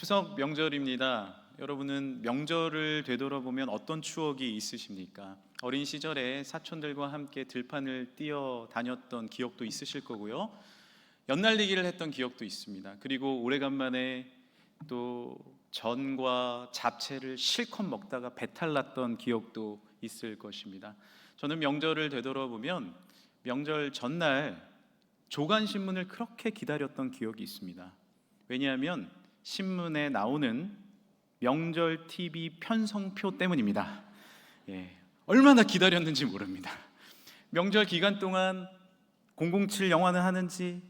추석 명절입니다. 여러분은 명절을 되돌아보면 어떤 추억이 있으십니까? 어린 시절에 사촌들과 함께 들판을 뛰어 다녔던 기억도 있으실 거고요. 연날리기를 했던 기억도 있습니다. 그리고 오래간만에 또 전과 잡채를 실컷 먹다가 배탈 났던 기억도 있을 것입니다. 저는 명절을 되돌아보면 명절 전날 조간신문을 그렇게 기다렸던 기억이 있습니다. 왜냐하면 신문에 나오는 명절 TV 편성표 때문입니다. 얼마나 기다렸는지 모릅니다. 명절 기간 동안 007 영화는 하는지,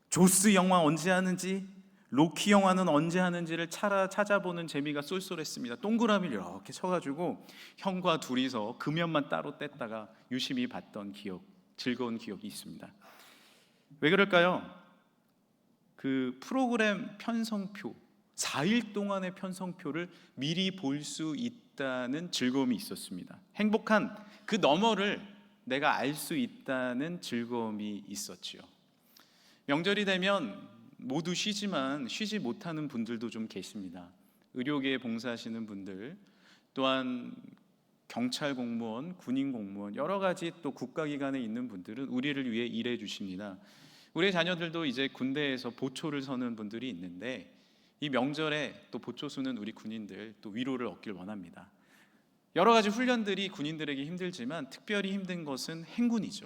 조스 영화 언제 하는지, 로키 영화는 언제 하는지를 찾아보는 재미가 쏠쏠했습니다. 동그라미를 이렇게 쳐가지고 형과 둘이서 금연만 따로 뗐다가 유심히 봤던 기억, 즐거운 기억이 있습니다. 왜 그럴까요? 그 프로그램 편성표, 4일 동안의 편성표를 미리 볼 수 있다는 즐거움이 있었습니다. 행복한 그 너머를 내가 알 수 있다는 즐거움이 있었지요. 명절이 되면 모두 쉬지만 쉬지 못하는 분들도 좀 계십니다. 의료계에 봉사하시는 분들, 또한 경찰 공무원, 군인 공무원, 여러 가지 또 국가기관에 있는 분들은 우리를 위해 일해 주십니다. 우리 자녀들도 이제 군대에서 보초를 서는 분들이 있는데, 이 명절에 또 보초 서는 우리 군인들 또 위로를 얻길 원합니다. 여러 가지 훈련들이 군인들에게 힘들지만 특별히 힘든 것은 행군이죠.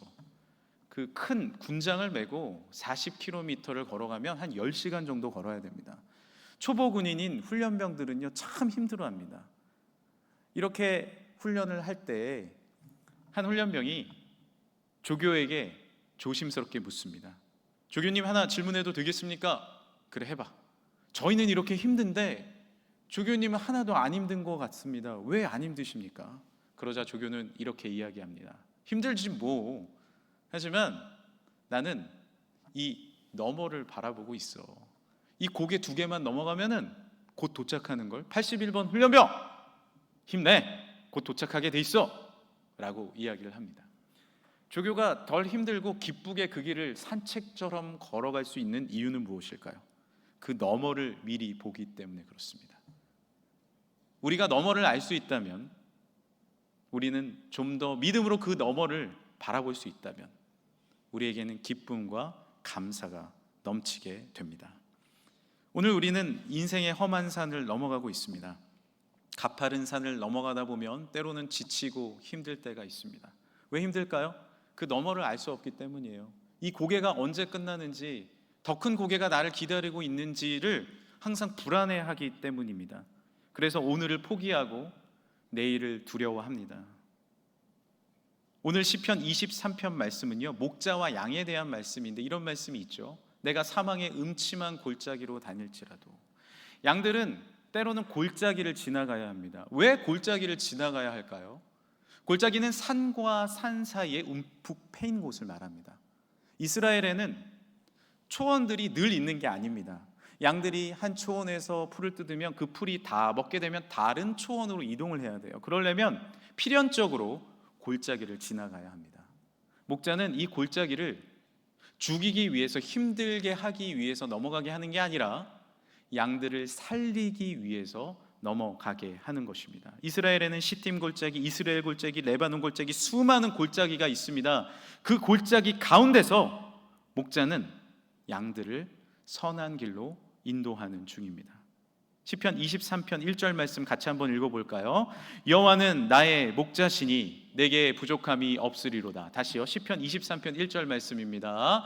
그 큰 군장을 메고 40km를 걸어가면 한 10시간 정도 걸어야 됩니다. 초보 군인인 훈련병들은요 참 힘들어합니다. 이렇게 훈련을 할 때 한 훈련병이 조교에게 조심스럽게 묻습니다. 조교님, 하나 질문해도 되겠습니까? 그래, 해봐. 저희는 이렇게 힘든데 조교님은 하나도 안 힘든 것 같습니다. 왜 안 힘드십니까? 그러자 조교는 이렇게 이야기합니다. 힘들지 뭐. 하지만 나는 이 너머를 바라보고 있어. 이 고개 2개만 넘어가면은 곧 도착하는 걸. 81번 훈련병 힘내, 곧 도착하게 돼 있어 라고 이야기를 합니다. 조교가 덜 힘들고 기쁘게 그 길을 산책처럼 걸어갈 수 있는 이유는 무엇일까요? 그 너머를 미리 보기 때문에 그렇습니다. 우리가 너머를 알 수 있다면, 우리는 좀 더 믿음으로 그 너머를 바라볼 수 있다면 우리에게는 기쁨과 감사가 넘치게 됩니다. 오늘 우리는 인생의 험한 산을 넘어가고 있습니다. 가파른 산을 넘어가다 보면 때로는 지치고 힘들 때가 있습니다. 왜 힘들까요? 그 너머를 알 수 없기 때문이에요. 이 고개가 언제 끝나는지, 더 큰 고개가 나를 기다리고 있는지를 항상 불안해하기 때문입니다. 그래서 오늘을 포기하고 내일을 두려워합니다. 오늘 시편 23편 말씀은요, 목자와 양에 대한 말씀인데 이런 말씀이 있죠. 내가 사망의 음침한 골짜기로 다닐지라도. 양들은 때로는 골짜기를 지나가야 합니다. 왜 골짜기를 지나가야 할까요? 골짜기는 산과 산 사이에 움푹 패인 곳을 말합니다. 이스라엘에는 초원들이 늘 있는 게 아닙니다. 양들이 한 초원에서 풀을 뜯으면 그 풀이 다 먹게 되면 다른 초원으로 이동을 해야 돼요. 그러려면 필연적으로 골짜기를 지나가야 합니다. 목자는 이 골짜기를 죽이기 위해서, 힘들게 하기 위해서 넘어가게 하는 게 아니라 양들을 살리기 위해서 넘어가게 하는 것입니다. 이스라엘에는 시팀 골짜기, 이스라엘 골짜기, 레바논 골짜기, 수많은 골짜기가 있습니다. 그 골짜기 가운데서 목자는 양들을 선한 길로 인도하는 중입니다. 시편 23편 1절 말씀 같이 한번 읽어볼까요? 여호와는 나의 목자시니 내게 부족함이 없으리로다. 다시요. 시편 23편 1절 말씀입니다.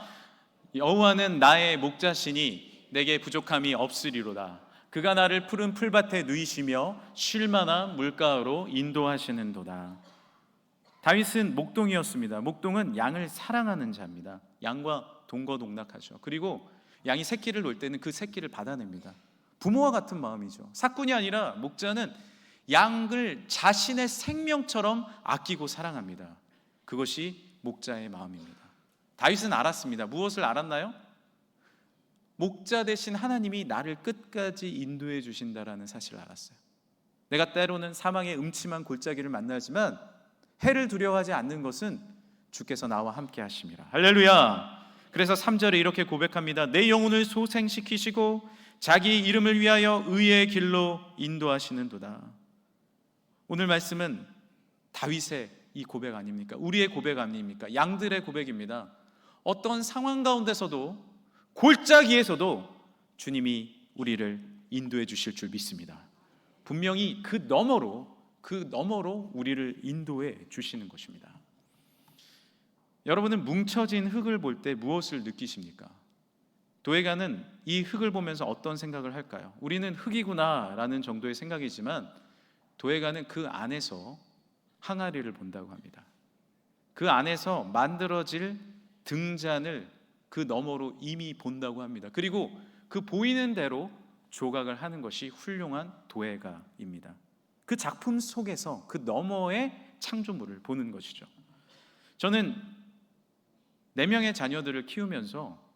여호와는 나의 목자시니 내게 부족함이 없으리로다. 그가 나를 푸른 풀밭에 누이시며 쉴 만한 물가로 인도하시는도다. 다윗은 목동이었습니다. 목동은 양을 사랑하는 자입니다. 양과 동거동락하죠. 그리고 양이 새끼를 놓을 때는 그 새끼를 받아냅니다. 부모와 같은 마음이죠. 사꾼이 아니라 목자는 양을 자신의 생명처럼 아끼고 사랑합니다. 그것이 목자의 마음입니다. 다윗은 알았습니다. 무엇을 알았나요? 목자 대신 하나님이 나를 끝까지 인도해 주신다라는 사실을 알았어요. 내가 때로는 사망의 음침한 골짜기를 만나지만 해를 두려워하지 않는 것은 주께서 나와 함께 하심이라. 할렐루야. 그래서 3절에 이렇게 고백합니다. 내 영혼을 소생시키시고 자기 이름을 위하여 의의 길로 인도하시는도다. 오늘 말씀은 다윗의 이 고백 아닙니까? 우리의 고백 아닙니까? 양들의 고백입니다. 어떤 상황 가운데서도, 골짜기에서도 주님이 우리를 인도해 주실 줄 믿습니다. 분명히 그 너머로 우리를 인도해 주시는 것입니다. 여러분은 뭉쳐진 흙을 볼 때 무엇을 느끼십니까? 도예가는 이 흙을 보면서 어떤 생각을 할까요? 우리는 흙이구나 라는 정도의 생각이지만 도예가는 그 안에서 항아리를 본다고 합니다. 그 안에서 만들어질 등잔을 그 너머로 이미 본다고 합니다. 그리고 그 보이는 대로 조각을 하는 것이 훌륭한 도예가입니다. 그 작품 속에서 그 너머의 창조물을 보는 것이죠. 저는 4명의 자녀들을 키우면서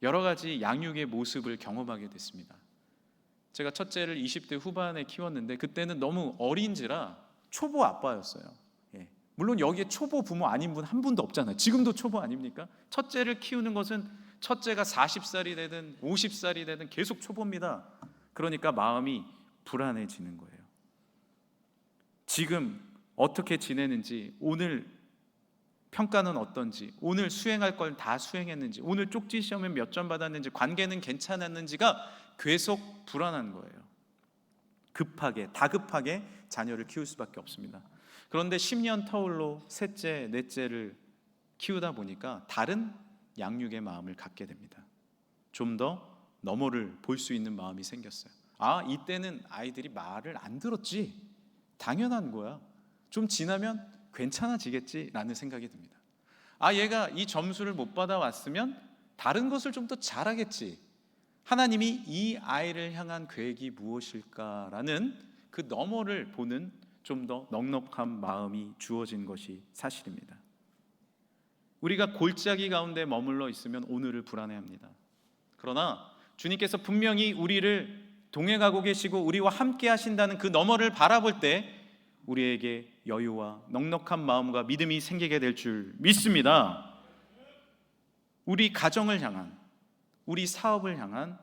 여러 가지 양육의 모습을 경험하게 됐습니다. 제가 첫째를 20대 후반에 키웠는데 그때는 너무 어린지라 초보 아빠였어요. 물론 여기에 초보 부모 아닌 분 한 분도 없잖아요. 지금도 초보 아닙니까? 첫째를 키우는 것은 첫째가 40살이 되든 50살이 되든 계속 초보입니다. 그러니까 마음이 불안해지는 거예요. 지금 어떻게 지내는지, 오늘 평가는 어떤지, 오늘 수행할 걸 다 수행했는지, 오늘 쪽지 시험에 몇 점 받았는지, 관계는 괜찮았는지가 계속 불안한 거예요. 다급하게 자녀를 키울 수밖에 없습니다. 그런데 10년 터울로 셋째, 넷째를 키우다 보니까 다른 양육의 마음을 갖게 됩니다. 좀 더 너머를 볼 수 있는 마음이 생겼어요. 이때는 아이들이 말을 안 들었지, 당연한 거야, 좀 지나면 괜찮아지겠지라는 생각이 듭니다. 얘가 이 점수를 못 받아왔으면 다른 것을 좀 더 잘하겠지, 하나님이 이 아이를 향한 계획이 무엇일까라는 그 너머를 보는 좀 더 넉넉한 마음이 주어진 것이 사실입니다. 우리가 골짜기 가운데 머물러 있으면 오늘을 불안해합니다. 그러나 주님께서 분명히 우리를 동행하고 계시고 우리와 함께 하신다는 그 너머를 바라볼 때 우리에게 여유와 넉넉한 마음과 믿음이 생기게 될 줄 믿습니다. 우리 가정을 향한, 우리 사업을 향한,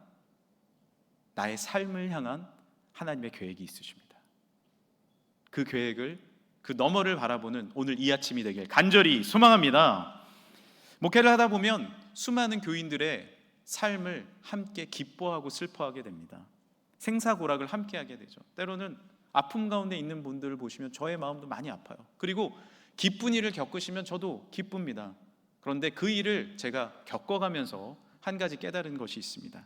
나의 삶을 향한 하나님의 계획이 있으십니다. 그 계획을, 그 너머를 바라보는 오늘 이 아침이 되길 간절히 소망합니다. 목회를 하다 보면 수많은 교인들의 삶을 함께 기뻐하고 슬퍼하게 됩니다. 생사고락을 함께 하게 되죠. 때로는 아픔 가운데 있는 분들을 보시면 저의 마음도 많이 아파요. 그리고 기쁜 일을 겪으시면 저도 기쁩니다. 그런데 그 일을 제가 겪어가면서 한 가지 깨달은 것이 있습니다.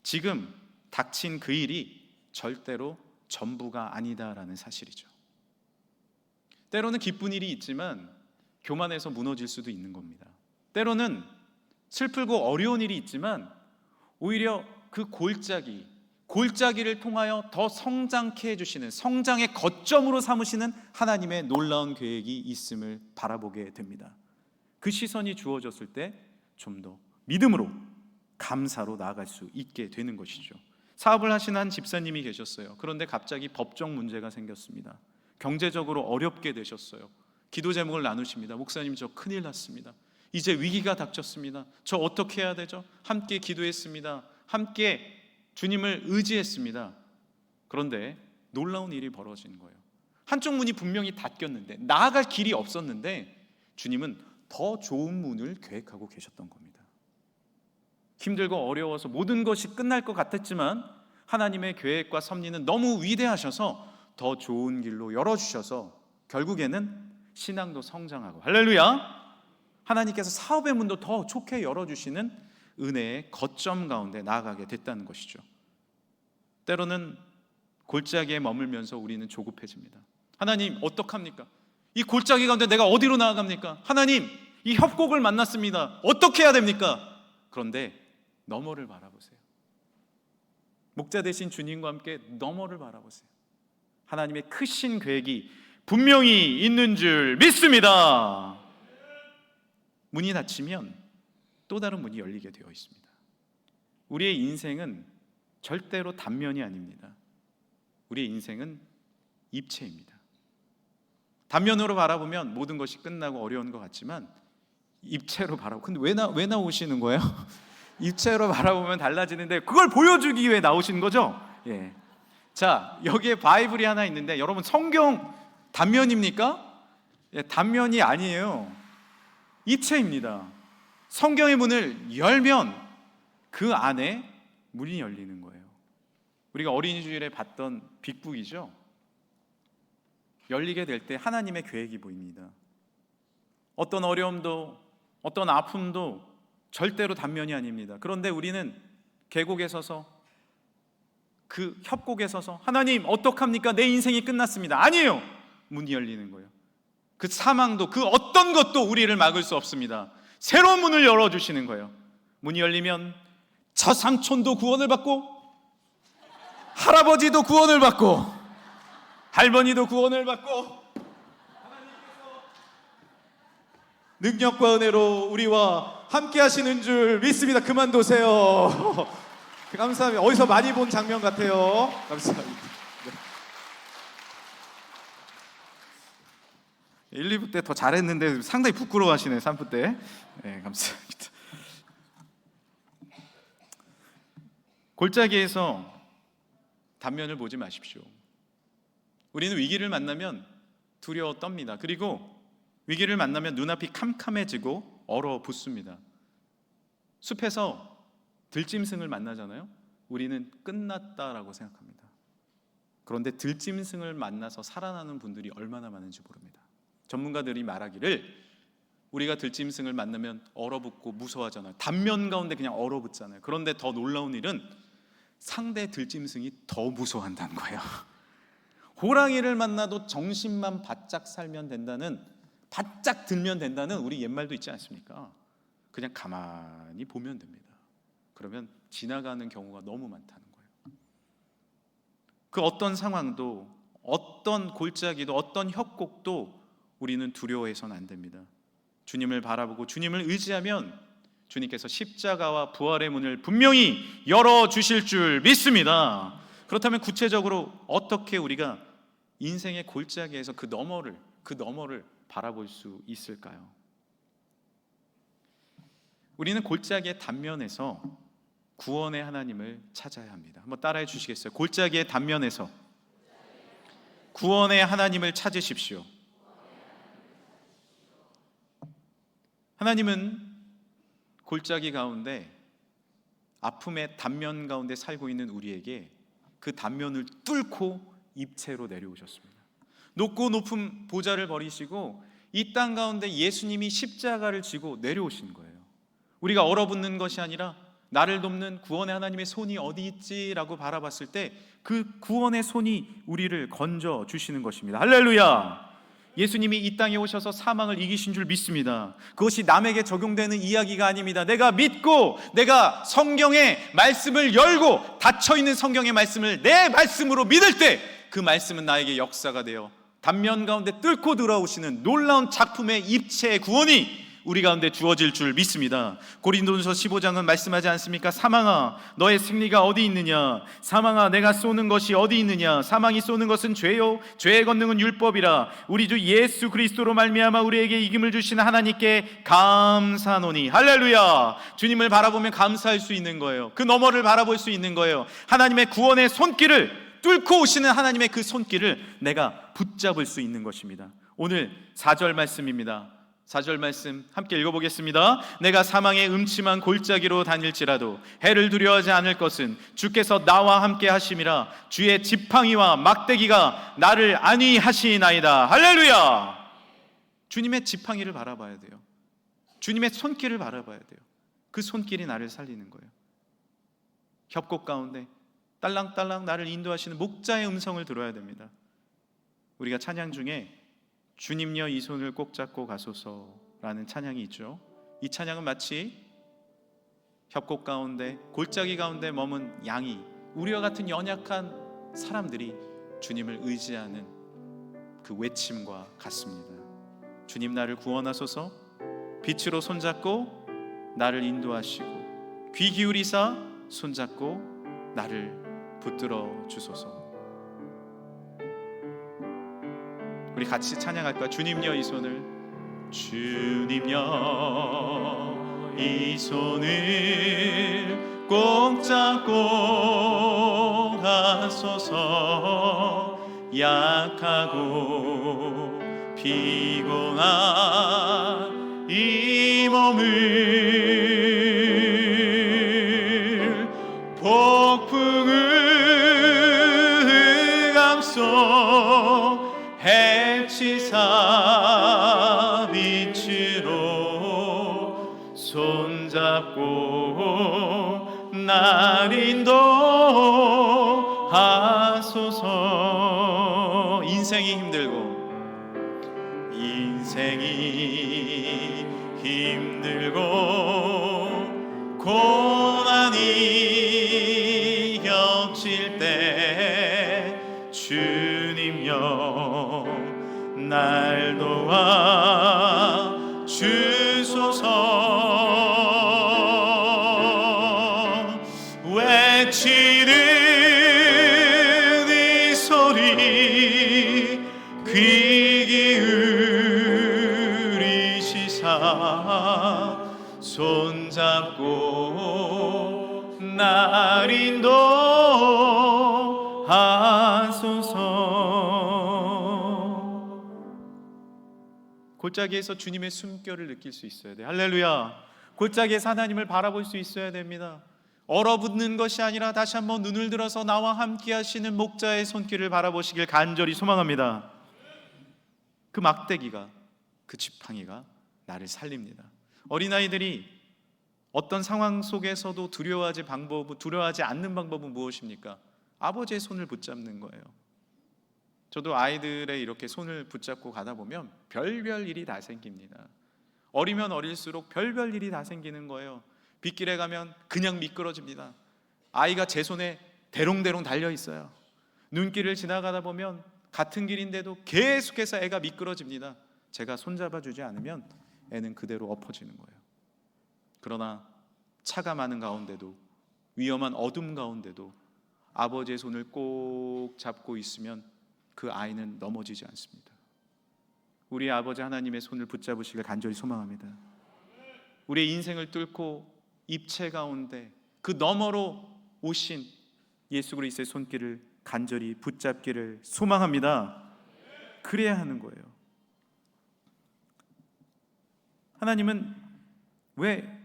지금 닥친 그 일이 절대로 전부가 아니다라는 사실이죠. 때로는 기쁜 일이 있지만 교만해서 무너질 수도 있는 겁니다. 때로는 슬프고 어려운 일이 있지만 오히려 그 골짜기를 통하여 더 성장케 해주시는, 성장의 거점으로 삼으시는 하나님의 놀라운 계획이 있음을 바라보게 됩니다. 그 시선이 주어졌을 때 좀 더 믿음으로, 감사로 나아갈 수 있게 되는 것이죠. 사업을 하시는 한 집사님이 계셨어요. 그런데 갑자기 법적 문제가 생겼습니다. 경제적으로 어렵게 되셨어요. 기도 제목을 나누십니다. 목사님, 저 큰일 났습니다. 이제 위기가 닥쳤습니다. 저 어떻게 해야 되죠? 함께 기도했습니다. 함께 주님을 의지했습니다. 그런데 놀라운 일이 벌어진 거예요. 한쪽 문이 분명히 닫혔는데, 나아갈 길이 없었는데 주님은 더 좋은 문을 계획하고 계셨던 겁니다. 힘들고 어려워서 모든 것이 끝날 것 같았지만 하나님의 계획과 섭리는 너무 위대하셔서 더 좋은 길로 열어주셔서 결국에는 신앙도 성장하고, 할렐루야, 하나님께서 사업의 문도 더 좋게 열어주시는 은혜의 거점 가운데 나아가게 됐다는 것이죠. 때로는 골짜기에 머물면서 우리는 조급해집니다. 하나님, 어떡합니까? 이 골짜기 가운데 내가 어디로 나아갑니까? 하나님, 이 협곡을 만났습니다. 어떻게 해야 됩니까? 그런데 너머를 바라보세요. 목자 되신 주님과 함께 너머를 바라보세요. 하나님의 크신 계획이 분명히 있는 줄 믿습니다. 문이 닫히면 또 다른 문이 열리게 되어 있습니다. 우리의 인생은 절대로 단면이 아닙니다. 우리의 인생은 입체입니다. 단면으로 바라보면 모든 것이 끝나고 어려운 것 같지만 입체로 바라보고, 근데 왜 나오시는 거예요? 입체로 바라보면 달라지는데 그걸 보여주기 위해 나오신 거죠? 예. 자, 여기에 바이블이 하나 있는데 여러분 성경 단면입니까? 예, 단면이 아니에요. 입체입니다. 성경의 문을 열면 그 안에 문이 열리는 거예요. 우리가 어린이 주일에 봤던 빅북이죠. 열리게 될 때 하나님의 계획이 보입니다. 어떤 어려움도 어떤 아픔도 절대로 단면이 아닙니다. 그런데 우리는 계곡에 서서 그 협곡에 서서 하나님 어떡합니까? 내 인생이 끝났습니다. 아니에요. 문이 열리는 거예요. 그 사망도 그 어떤 것도 우리를 막을 수 없습니다. 새로운 문을 열어주시는 거예요. 문이 열리면 저 삼촌도 구원을 받고 할아버지도 구원을 받고 할머니도 구원을 받고 하나님께서 능력과 은혜로 우리와 함께 하시는 줄 믿습니다. 그만두세요. 감사합니다. 어디서 많이 본 장면 같아요. 감사합니다. 1, 2부 때 더 잘했는데 상당히 부끄러워하시네요. 3부 때. 네, 감사합니다. 골짜기에서 단면을 보지 마십시오. 우리는 위기를 만나면 두려워 떱니다. 그리고 위기를 만나면 눈앞이 캄캄해지고 얼어붙습니다. 숲에서 들짐승을 만나잖아요. 우리는 끝났다라고 생각합니다. 그런데 들짐승을 만나서 살아나는 분들이 얼마나 많은지 모릅니다. 전문가들이 말하기를 우리가 들짐승을 만나면 얼어붙고 무서워하잖아요. 단면 가운데 그냥 얼어붙잖아요. 그런데 더 놀라운 일은 상대 들짐승이 더 무서워한다는 거예요. 호랑이를 만나도 정신만 바짝 살면 된다는, 바짝 들면 된다는 우리 옛말도 있지 않습니까? 그냥 가만히 보면 됩니다. 그러면 지나가는 경우가 너무 많다는 거예요. 그 어떤 상황도, 어떤 골짜기도, 어떤 협곡도 우리는 두려워해서는 안 됩니다. 주님을 바라보고 주님을 의지하면 주님께서 십자가와 부활의 문을 분명히 열어주실 줄 믿습니다. 그렇다면 구체적으로 어떻게 우리가 인생의 골짜기에서 그 너머를 바라볼 수 있을까요? 우리는 골짜기의 단면에서 구원의 하나님을 찾아야 합니다. 한번 따라해 주시겠어요? 골짜기의 단면에서 구원의 하나님을 찾으십시오. 하나님은 골짜기 가운데 아픔의 단면 가운데 살고 있는 우리에게 그 단면을 뚫고 입체로 내려오셨습니다. 높고 높은 보좌를 버리시고 이 땅 가운데 예수님이 십자가를 지고 내려오신 거예요. 우리가 얼어붙는 것이 아니라 나를 돕는 구원의 하나님의 손이 어디 있지라고 바라봤을 때 그 구원의 손이 우리를 건져 주시는 것입니다. 할렐루야! 예수님이 이 땅에 오셔서 사망을 이기신 줄 믿습니다. 그것이 남에게 적용되는 이야기가 아닙니다. 내가 믿고 내가 성경의 말씀을 열고 닫혀있는 성경의 말씀을 내 말씀으로 믿을 때 그 말씀은 나에게 역사가 되어 단면 가운데 뚫고 들어오시는 놀라운 작품의 입체의 구원이 우리 가운데 주어질 줄 믿습니다. 고린도전서 15장은 말씀하지 않습니까? 사망아 너의 승리가 어디 있느냐? 사망아 내가 쏘는 것이 어디 있느냐? 사망이 쏘는 것은 죄요 죄의 권능은 율법이라. 우리 주 예수 그리스도로 말미암아 우리에게 이김을 주시는 하나님께 감사하노니. 할렐루야. 주님을 바라보면 감사할 수 있는 거예요. 그 너머를 바라볼 수 있는 거예요. 하나님의 구원의 손길을 뚫고 오시는 하나님의 그 손길을 내가 붙잡을 수 있는 것입니다. 오늘 4절 말씀입니다. 4절 말씀 함께 읽어보겠습니다. 내가 사망의 음침한 골짜기로 다닐지라도 해를 두려워하지 않을 것은 주께서 나와 함께 하심이라. 주의 지팡이와 막대기가 나를 안위하시나이다. 할렐루야. 주님의 지팡이를 바라봐야 돼요. 주님의 손길을 바라봐야 돼요. 그 손길이 나를 살리는 거예요. 협곡 가운데 딸랑딸랑 나를 인도하시는 목자의 음성을 들어야 됩니다. 우리가 찬양 중에 주님여 이 손을 꼭 잡고 가소서라는 찬양이 있죠. 이 찬양은 마치 협곡 가운데 골짜기 가운데 머문 양이, 우리와 같은 연약한 사람들이 주님을 의지하는 그 외침과 같습니다. 주님 나를 구원하소서. 빛으로 손잡고 나를 인도하시고 귀 기울이사 손잡고 나를 붙들어 주소서. 우리 같이 찬양할까요? 주님여 이 손을, 주님여 이 손을 꼭 잡고 가소서. 약하고 피곤한 이 몸을 폭풍의 감속 해치사 빛으로 손잡고 날 인도하소서. 인생이 힘들고 고난이 겹칠 때 주님여 날 도와 주소서. 외치는 이 소리 귀 기울이시사 손잡고 날 인도하소서. 골짜기에서 주님의 숨결을 느낄 수 있어야 돼. 할렐루야. 골짜기에서 하나님을 바라볼 수 있어야 됩니다. 얼어붙는 것이 아니라 다시 한번 눈을 들어서 나와 함께 하시는 목자의 손길을 바라보시길 간절히 소망합니다. 그 막대기가, 그 지팡이가 나를 살립니다. 어린아이들이 어떤 상황 속에서도 두려워하지 않는 방법은 무엇입니까? 아버지의 손을 붙잡는 거예요. 저도 아이들의 이렇게 손을 붙잡고 가다 보면 별별 일이 다 생깁니다. 어리면 어릴수록 별별 일이 다 생기는 거예요. 빗길에 가면 그냥 미끄러집니다. 아이가 제 손에 대롱대롱 달려 있어요. 눈길을 지나가다 보면 같은 길인데도 계속해서 애가 미끄러집니다. 제가 손잡아주지 않으면 애는 그대로 엎어지는 거예요. 그러나 차가 많은 가운데도, 위험한 어둠 가운데도 아버지의 손을 꼭 잡고 있으면 그 아이는 넘어지지 않습니다. 우리 아버지 하나님의 손을 붙잡으시길 간절히 소망합니다. 우리의 인생을 뚫고 입체 가운데 그 너머로 오신 예수 그리스도의 손길을 간절히 붙잡기를 소망합니다. 그래야 하는 거예요. 하나님은 왜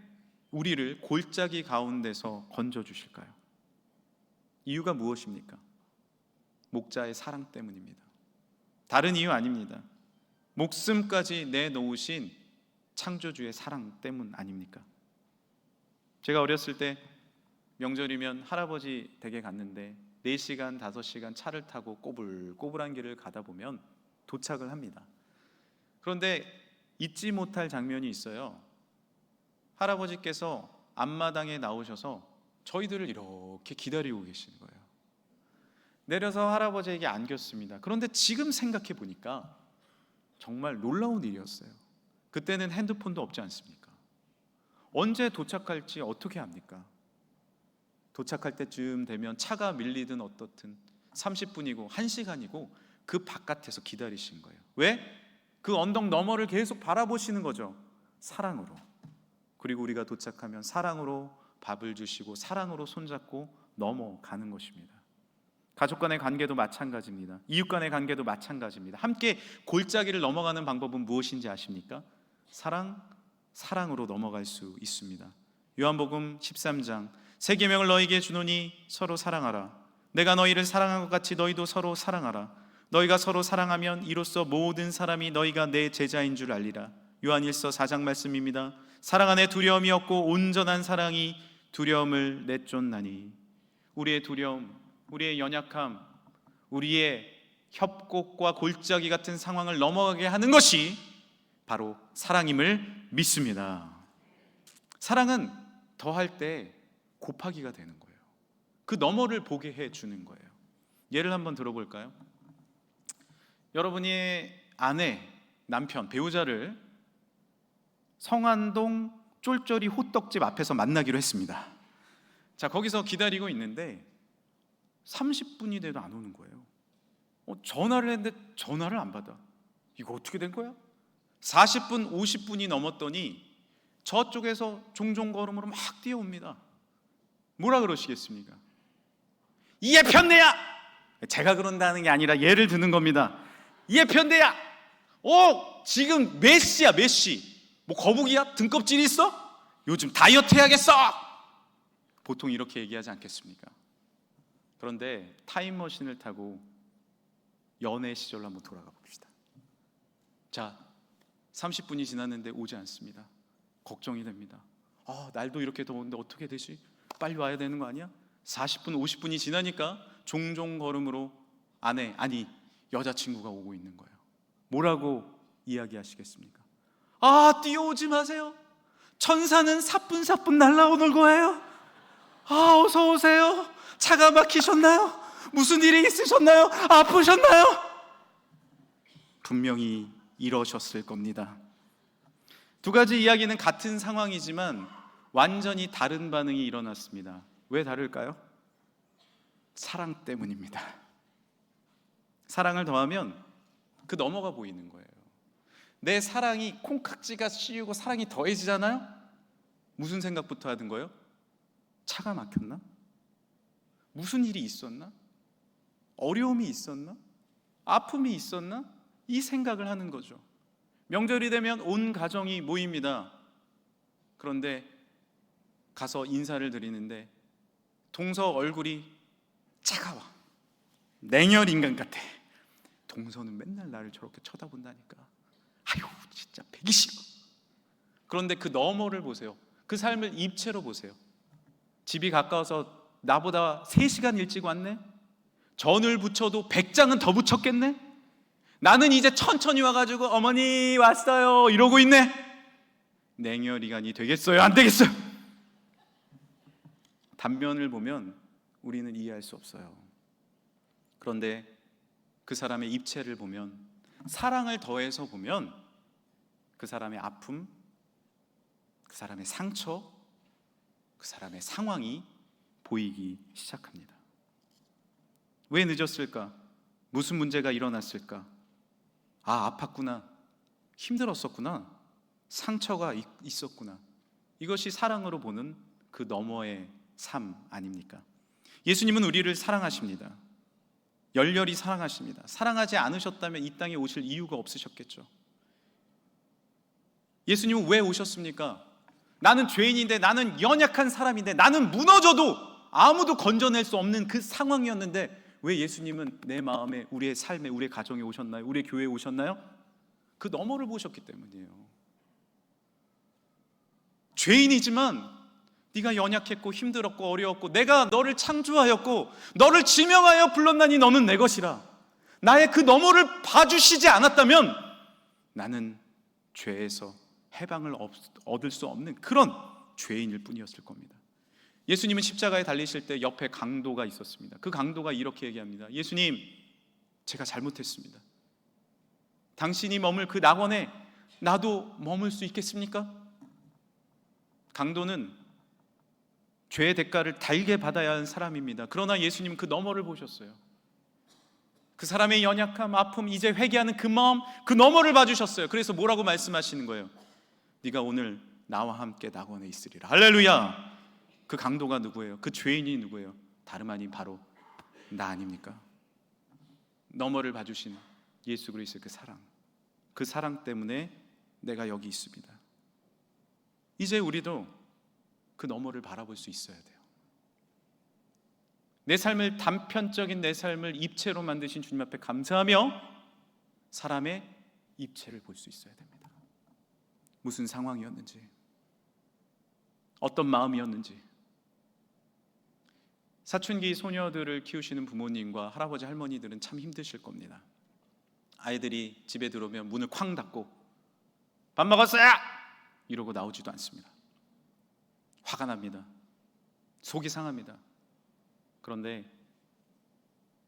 우리를 골짜기 가운데서 건져주실까요? 이유가 무엇입니까? 목자의 사랑 때문입니다. 다른 이유 아닙니다. 목숨까지 내놓으신 창조주의 사랑 때문 아닙니까? 제가 어렸을 때 명절이면 할아버지 댁에 갔는데 4시간, 5시간 차를 타고 꼬불꼬불한 길을 가다 보면 도착을 합니다. 그런데 잊지 못할 장면이 있어요. 할아버지께서 앞마당에 나오셔서 저희들을 이렇게 기다리고 계시는 거예요. 내려서 할아버지에게 안겼습니다. 그런데 지금 생각해 보니까 정말 놀라운 일이었어요. 그때는 핸드폰도 없지 않습니까? 언제 도착할지 어떻게 합니까? 도착할 때쯤 되면 차가 밀리든 어떻든 30분이고 1시간이고 그 바깥에서 기다리신 거예요. 왜? 그 언덕 너머를 계속 바라보시는 거죠. 사랑으로. 그리고 우리가 도착하면 사랑으로 밥을 주시고 사랑으로 손잡고 넘어가는 것입니다. 가족 간의 관계도 마찬가지입니다. 이웃 간의 관계도 마찬가지입니다. 함께 골짜기를 넘어가는 방법은 무엇인지 아십니까? 사랑으로 넘어갈 수 있습니다. 요한복음 13장 새 계명을 너희에게 주노니 서로 사랑하라. 내가 너희를 사랑한 것 같이 너희도 서로 사랑하라. 너희가 서로 사랑하면 이로써 모든 사람이 너희가 내 제자인 줄 알리라. 요한일서 4장 말씀입니다. 사랑 안에 두려움이 없고 온전한 사랑이 두려움을 내쫓나니. 우리의 두려움, 우리의 연약함, 우리의 협곡과 골짜기 같은 상황을 넘어가게 하는 것이 바로 사랑임을 믿습니다. 사랑은 더할 때 곱하기가 되는 거예요. 그 너머를 보게 해주는 거예요. 예를 한번 들어볼까요? 여러분의 아내, 남편, 배우자를 성안동 쫄쫄이 호떡집 앞에서 만나기로 했습니다. 자, 거기서 기다리고 있는데 30분이 돼도 안 오는 거예요. 전화를 했는데 전화를 안 받아. 이거 어떻게 된 거야? 40분, 50분이 넘었더니 저쪽에서 종종 걸음으로 막 뛰어옵니다. 뭐라 그러시겠습니까? 이에 편대야! 제가 그런다는 게 아니라 예를 드는 겁니다. 이에 편대야! 지금 메시야, 메시. 뭐 거북이야? 등껍질 있어? 요즘 다이어트 해야겠어! 보통 이렇게 얘기하지 않겠습니까? 그런데 타임머신을 타고 연애 시절로 한번 돌아가 봅시다. 자, 30분이 지났는데 오지 않습니다. 걱정이 됩니다. 날도 이렇게 더운데 어떻게 되지? 빨리 와야 되는 거 아니야? 40분, 50분이 지나니까 종종 걸음으로 여자친구가 오고 있는 거예요. 뭐라고 이야기하시겠습니까? 뛰어오지 마세요. 천사는 사뿐사뿐 날아오는 거예요. 어서 오세요. 차가 막히셨나요? 무슨 일이 있으셨나요? 아프셨나요? 분명히 이러셨을 겁니다. 두 가지 이야기는 같은 상황이지만 완전히 다른 반응이 일어났습니다. 왜 다를까요? 사랑 때문입니다. 사랑을 더하면 그 너머가 보이는 거예요. 내 사랑이 콩깍지가 씌우고 사랑이 더해지잖아요? 무슨 생각부터 하는 거예요? 차가 막혔나? 무슨 일이 있었나? 어려움이 있었나? 아픔이 있었나? 이 생각을 하는 거죠. 명절이 되면 온 가정이 모입니다. 그런데 가서 인사를 드리는데 동서 얼굴이 차가워. 냉혈 인간 같아. 동서는 맨날 나를 저렇게 쳐다본다니까. 진짜 배기 싫어. 그런데 그 너머를 보세요. 그 삶을 입체로 보세요. 집이 가까워서 나보다 3시간 일찍 왔네? 전을 부쳐도 100장은 더 부쳤겠네? 나는 이제 천천히 와가지고 어머니 왔어요 이러고 있네? 냉혈이간이 되겠어요? 안 되겠어요? 단면을 보면 우리는 이해할 수 없어요. 그런데 그 사람의 입체를 보면, 사랑을 더해서 보면 그 사람의 아픔, 그 사람의 상처, 그 사람의 상황이 보이기 시작합니다. 왜 늦었을까? 무슨 문제가 일어났을까? 아팠구나. 힘들었었구나. 상처가 있었구나. 이것이 사랑으로 보는 그 너머의 삶 아닙니까? 예수님은 우리를 사랑하십니다. 열렬히 사랑하십니다. 사랑하지 않으셨다면 이 땅에 오실 이유가 없으셨겠죠. 예수님은 왜 오셨습니까? 나는 죄인인데, 나는 연약한 사람인데, 나는 무너져도 아무도 건져낼 수 없는 그 상황이었는데 왜 예수님은 내 마음에, 우리의 삶에, 우리의 가정에 오셨나요? 우리의 교회에 오셨나요? 그 너머를 보셨기 때문이에요. 죄인이지만 네가 연약했고 힘들었고 어려웠고 내가 너를 창조하였고 너를 지명하여 불렀나니 너는 내 것이라. 나의 그 너머를 봐주시지 않았다면 나는 죄에서 해방을 얻을 수 없는 그런 죄인일 뿐이었을 겁니다. 예수님은 십자가에 달리실 때 옆에 강도가 있었습니다. 그 강도가 이렇게 얘기합니다. 예수님, 제가 잘못했습니다. 당신이 머물 그 낙원에 나도 머물 수 있겠습니까? 강도는 죄의 대가를 달게 받아야 하는 사람입니다. 그러나 예수님은 그 너머를 보셨어요. 그 사람의 연약함, 아픔, 이제 회개하는 그 마음, 그 너머를 봐주셨어요. 그래서 뭐라고 말씀하시는 거예요? 네가 오늘 나와 함께 낙원에 있으리라. 할렐루야. 그 강도가 누구예요? 그 죄인이 누구예요? 다름 아닌 바로 나 아닙니까? 너머를 봐주신 예수 그리스도의 그 사랑 때문에 내가 여기 있습니다. 이제 우리도 그 너머를 바라볼 수 있어야 돼요. 내 삶을, 단편적인 내 삶을 입체로 만드신 주님 앞에 감사하며 사람의 입체를 볼 수 있어야 됩니다. 무슨 상황이었는지, 어떤 마음이었는지. 사춘기 소녀들을 키우시는 부모님과 할아버지 할머니들은 참 힘드실 겁니다. 아이들이 집에 들어오면 문을 쾅 닫고 밥 먹었어요? 이러고 나오지도 않습니다. 화가 납니다. 속이 상합니다. 그런데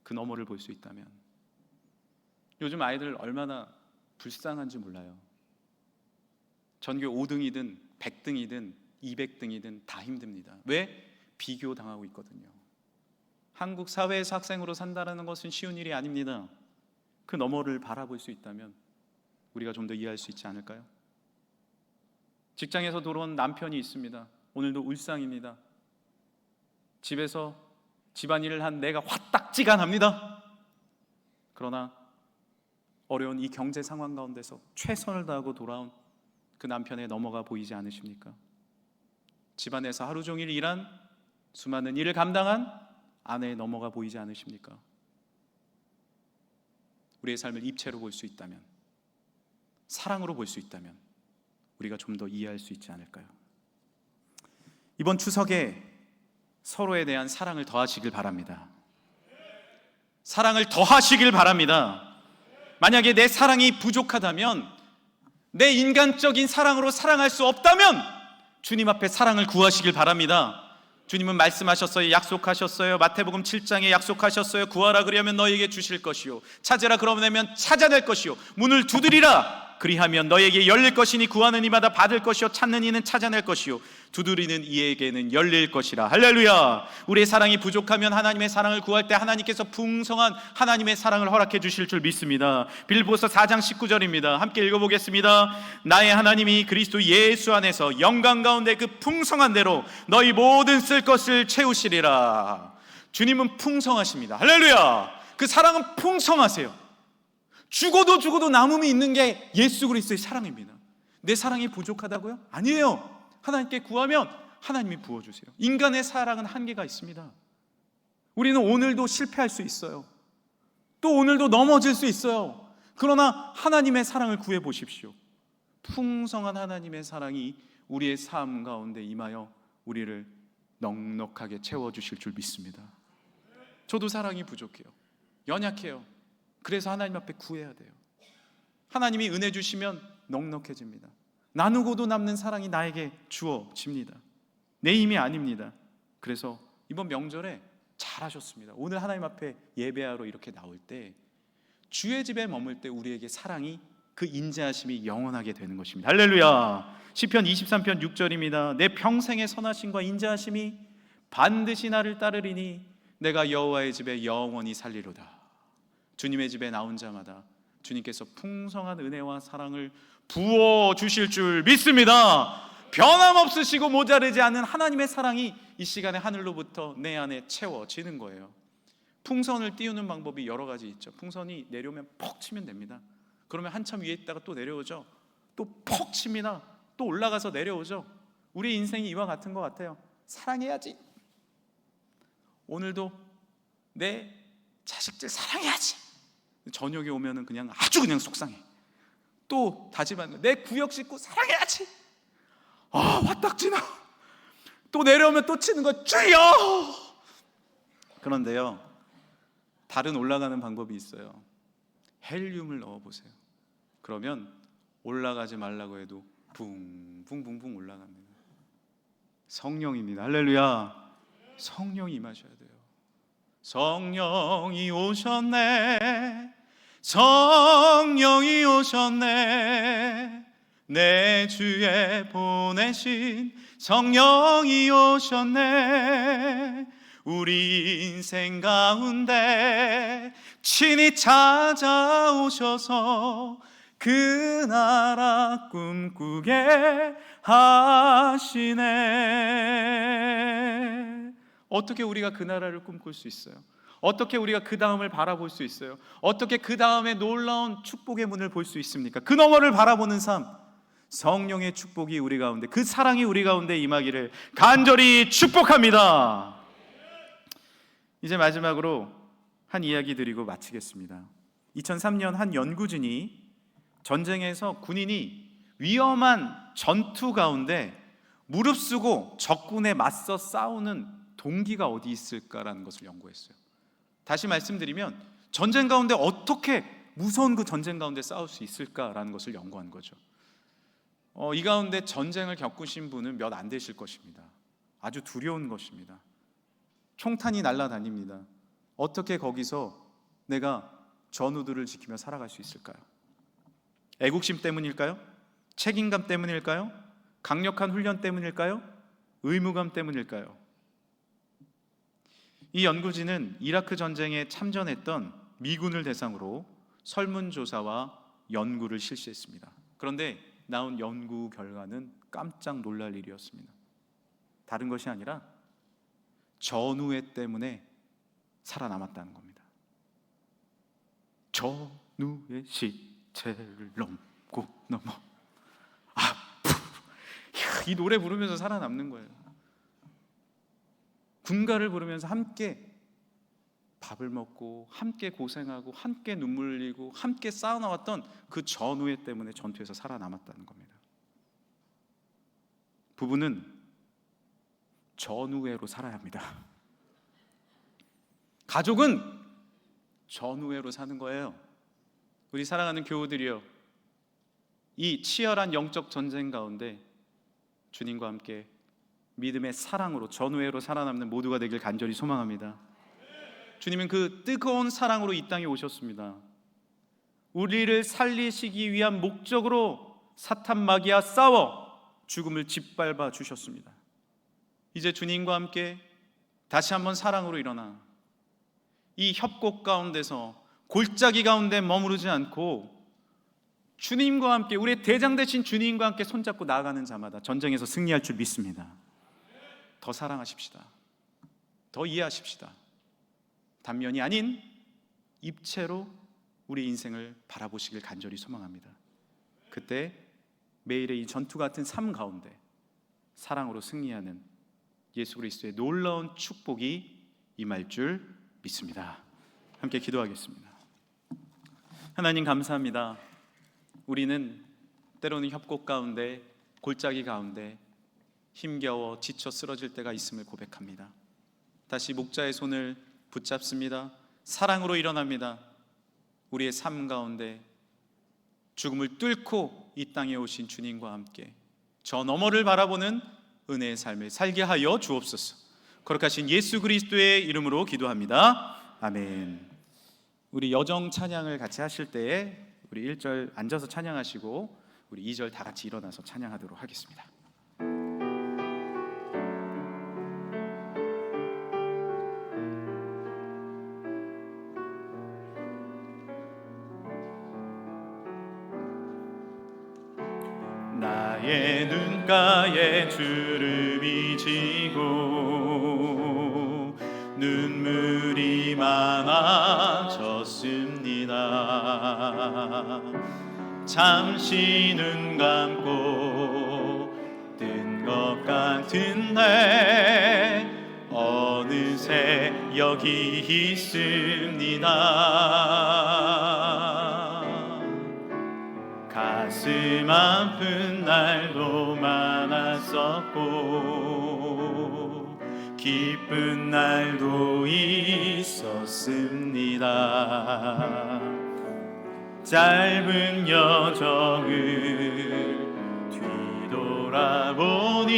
그 너머를 볼 수 있다면, 요즘 아이들 얼마나 불쌍한지 몰라요. 전교 5등이든 100등이든 200등이든 다 힘듭니다. 왜? 비교당하고 있거든요. 한국 사회에서 학생으로 산다는 것은 쉬운 일이 아닙니다. 그 너머를 바라볼 수 있다면 우리가 좀 더 이해할 수 있지 않을까요? 직장에서 돌아온 남편이 있습니다. 오늘도 울상입니다. 집에서 집안일을 한 내가 화딱지간합니다. 그러나 어려운 이 경제 상황 가운데서 최선을 다하고 돌아온 그 남편의 너머가 보이지 않으십니까? 집안에서 하루 종일 일한 수많은 일을 감당한 아내의 너머가 보이지 않으십니까? 우리의 삶을 입체로 볼 수 있다면, 사랑으로 볼 수 있다면 우리가 좀 더 이해할 수 있지 않을까요? 이번 추석에 서로에 대한 사랑을 더하시길 바랍니다. 사랑을 더하시길 바랍니다. 만약에 내 사랑이 부족하다면, 내 인간적인 사랑으로 사랑할 수 없다면 주님 앞에 사랑을 구하시길 바랍니다. 주님은 말씀하셨어요. 약속하셨어요. 마태복음 7장에 약속하셨어요. 구하라 그리하면 너에게 주실 것이요, 찾으라 그러면 찾아낼 것이요, 문을 두드리라 그리하면 너에게 열릴 것이니 구하는 이마다 받을 것이요, 찾는 이는 찾아낼 것이요, 두드리는 이에게는 열릴 것이라. 할렐루야. 우리의 사랑이 부족하면 하나님의 사랑을 구할 때 하나님께서 풍성한 하나님의 사랑을 허락해 주실 줄 믿습니다. 빌립보서 4장 19절입니다. 함께 읽어보겠습니다. 나의 하나님이 그리스도 예수 안에서 영광 가운데 그 풍성한 대로 너희 모든 쓸 것을 채우시리라. 주님은 풍성하십니다. 할렐루야. 그 사랑은 풍성하세요. 죽어도 남음이 있는 게 예수 그리스도의 사랑입니다. 내 사랑이 부족하다고요? 아니에요. 하나님께 구하면 하나님이 부어주세요. 인간의 사랑은 한계가 있습니다. 우리는 오늘도 실패할 수 있어요. 또 오늘도 넘어질 수 있어요. 그러나 하나님의 사랑을 구해 보십시오. 풍성한 하나님의 사랑이 우리의 삶 가운데 임하여 우리를 넉넉하게 채워주실 줄 믿습니다. 저도 사랑이 부족해요. 연약해요. 그래서 하나님 앞에 구해야 돼요. 하나님이 은혜 주시면 넉넉해집니다. 나누고도 남는 사랑이 나에게 주어집니다. 내 힘이 아닙니다. 그래서 이번 명절에 잘하셨습니다. 오늘 하나님 앞에 예배하러 이렇게 나올 때, 주의 집에 머물 때 우리에게 사랑이, 그 인자하심이 영원하게 되는 것입니다. 할렐루야. 시편 23편 6절입니다. 내 평생의 선하심과 인자하심이 반드시 나를 따르리니 내가 여호와의 집에 영원히 살리로다. 주님의 집에 나온 자마다 주님께서 풍성한 은혜와 사랑을 부어 주실 줄 믿습니다. 변함없으시고 모자르지 않은 하나님의 사랑이 이 시간에 하늘로부터 내 안에 채워지는 거예요. 풍선을 띄우는 방법이 여러 가지 있죠. 풍선이 내려오면 퍽 치면 됩니다. 그러면 한참 위에 있다가 또 내려오죠. 또 퍽 칩니다. 또 올라가서 내려오죠. 우리 인생이 이와 같은 것 같아요. 사랑해야지. 오늘도 내 자식들 사랑해야지. 저녁에 오면은 그냥 아주 그냥 속상해. 또 다짐하는, 내 구역 식구 사랑해야지. 화딱지나. 또 내려오면 또 치는 거, 주여. 그런데요, 다른 올라가는 방법이 있어요. 헬륨을 넣어보세요. 그러면 올라가지 말라고 해도 붕붕붕붕 올라갑니다. 성령입니다. 할렐루야. 성령이 임하셔야 돼요. 성령이 오셨네. 성령이 오셨네. 내 주에 보내신 성령이 오셨네. 우리 인생 가운데 친히 찾아오셔서 그 나라 꿈꾸게 하시네. 어떻게 우리가 그 나라를 꿈꿀 수 있어요? 어떻게 우리가 그 다음을 바라볼 수 있어요? 어떻게 그 다음에 놀라운 축복의 문을 볼 수 있습니까? 그 너머를 바라보는 삶, 성령의 축복이 우리 가운데, 그 사랑이 우리 가운데 임하기를 간절히 축복합니다. 이제 마지막으로 한 이야기 드리고 마치겠습니다. 2003년 한 연구진이 전쟁에서 군인이 위험한 전투 가운데 무릅쓰고 적군에 맞서 싸우는 동기가 어디 있을까라는 것을 연구했어요. 다시 말씀드리면, 전쟁 가운데 어떻게 무서운 그 전쟁 가운데 싸울 수 있을까라는 것을 연구한 거죠. 이 가운데 전쟁을 겪으신 분은 몇 안 되실 것입니다. 아주 두려운 것입니다. 총탄이 날아다닙니다. 어떻게 거기서 내가 전우들을 지키며 살아갈 수 있을까요? 애국심 때문일까요? 책임감 때문일까요? 강력한 훈련 때문일까요? 의무감 때문일까요? 이 연구진은 이라크 전쟁에 참전했던 미군을 대상으로 설문조사와 연구를 실시했습니다. 그런데 나온 연구 결과는 깜짝 놀랄 일이었습니다. 다른 것이 아니라 전우회 때문에 살아남았다는 겁니다. 전우의 시체를 넘고 넘어 앞으로. 이 노래 부르면서 살아남는 거예요. 군가를 부르면서 함께 밥을 먹고 함께 고생하고 함께 눈물 흘리고 함께 쌓아나왔던 그 전우회 때문에 전투에서 살아남았다는 겁니다. 부부는 전우회로 살아야 합니다. 가족은 전우회로 사는 거예요. 우리 사랑하는 교우들이여, 이 치열한 영적 전쟁 가운데 주님과 함께 믿음의 사랑으로 전우회로 살아남는 모두가 되길 간절히 소망합니다. 주님은 그 뜨거운 사랑으로 이 땅에 오셨습니다. 우리를 살리시기 위한 목적으로 사탄 마귀와 싸워 죽음을 짓밟아 주셨습니다. 이제 주님과 함께 다시 한번 사랑으로 일어나 이 협곡 가운데서 골짜기 가운데 머무르지 않고 주님과 함께, 우리의 대장 되신 주님과 함께 손잡고 나아가는 자마다 전쟁에서 승리할 줄 믿습니다. 더 사랑하십시다. 더 이해하십시다. 단면이 아닌 입체로 우리 인생을 바라보시길 간절히 소망합니다. 그때 매일의 이 전투 같은 삶 가운데 사랑으로 승리하는 예수 그리스도의 놀라운 축복이 임할 줄 믿습니다. 함께 기도하겠습니다. 하나님 감사합니다. 우리는 때로는 협곡 가운데, 골짜기 가운데 힘겨워 지쳐 쓰러질 때가 있음을 고백합니다. 다시 목자의 손을 붙잡습니다. 사랑으로 일어납니다. 우리의 삶 가운데 죽음을 뚫고 이 땅에 오신 주님과 함께 저 너머를 바라보는 은혜의 삶을 살게 하여 주옵소서. 거룩하신 예수 그리스도의 이름으로 기도합니다. 아멘. 우리 여정 찬양을 같이 하실 때에 우리 1절 앉아서 찬양하시고 우리 2절 다 같이 일어나서 찬양하도록 하겠습니다. 나의 눈가에 주름이 지고 눈물이 많아졌습니다. 잠시 눈 감고 뜬 것 같은데 어느새 여기 있습니다. 가슴 아픈 날도 많았었고 기쁜 날도 있었습니다. 짧은 여정을 뒤돌아보니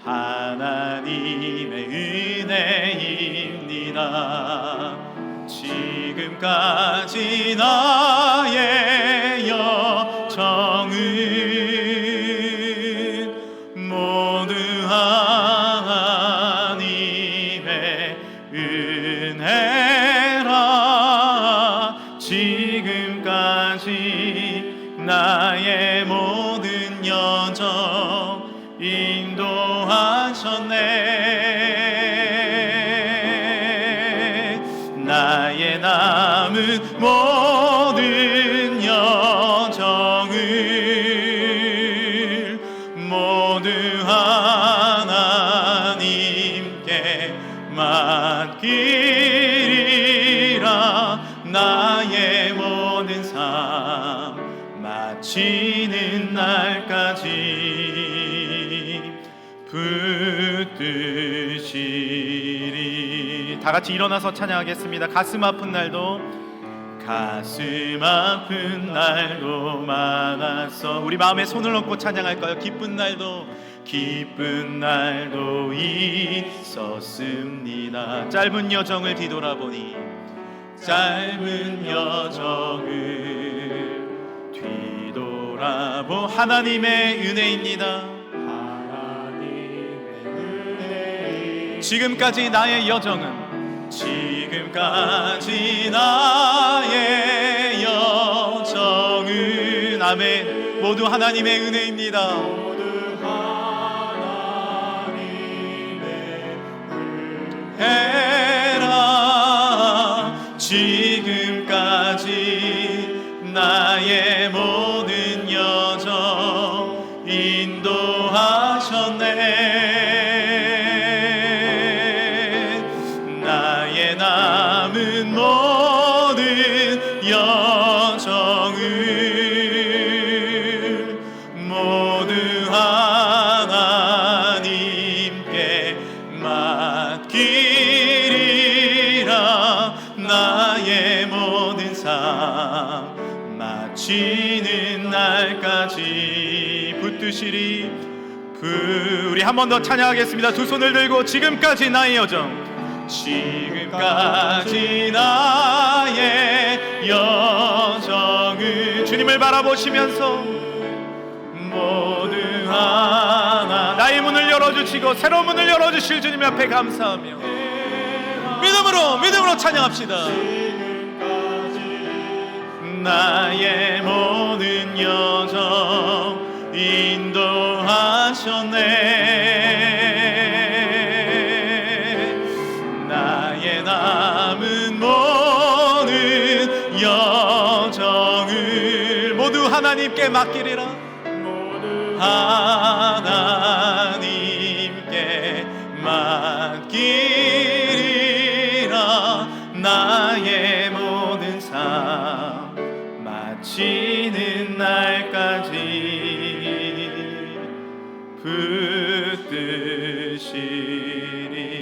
하나님의 은혜입니다. 지금까지 나의 여정은 모두 하나님의 은혜라. 지금까지 나의 모든 여정 인도하셨네. 나의 남은 모든 여정을 모두 하나님께 맡기리라. 나의 모든 삶 마치는 날까지 붙드시리. 다 같이 일어나서 찬양하겠습니다. 가슴 아픈 날도 많았어. 우리 마음에 손을 얹고 찬양할까요? 기쁜 날도 있었습니다. 짧은 여정을 뒤돌아보니 하나님의 은혜입니다. 지금까지 나의 여정은 아멘. 모두 하나님의 은혜입니다. 해라 지금까지 나의 모든 여정 인도하셨네. 나의 남은 모든 여정을 모두 하나님께 맡기리라. 나의 모든 삶 마치는 날까지 붙드시리. 우리 한 번 더 찬양하겠습니다. 두 손을 들고 지금까지 나의 여정, 지금까지 나의 여정을 주님을 바라보시면서 모두 하나 나의 문을 열어주시고 새로운 문을 열어주실 주님 앞에 감사하며 믿음으로 찬양합시다. 나의 모든 여정 인도하셨네. 나의 남은 모든 여정을 모두 하나님께 맡기리라. 하나님께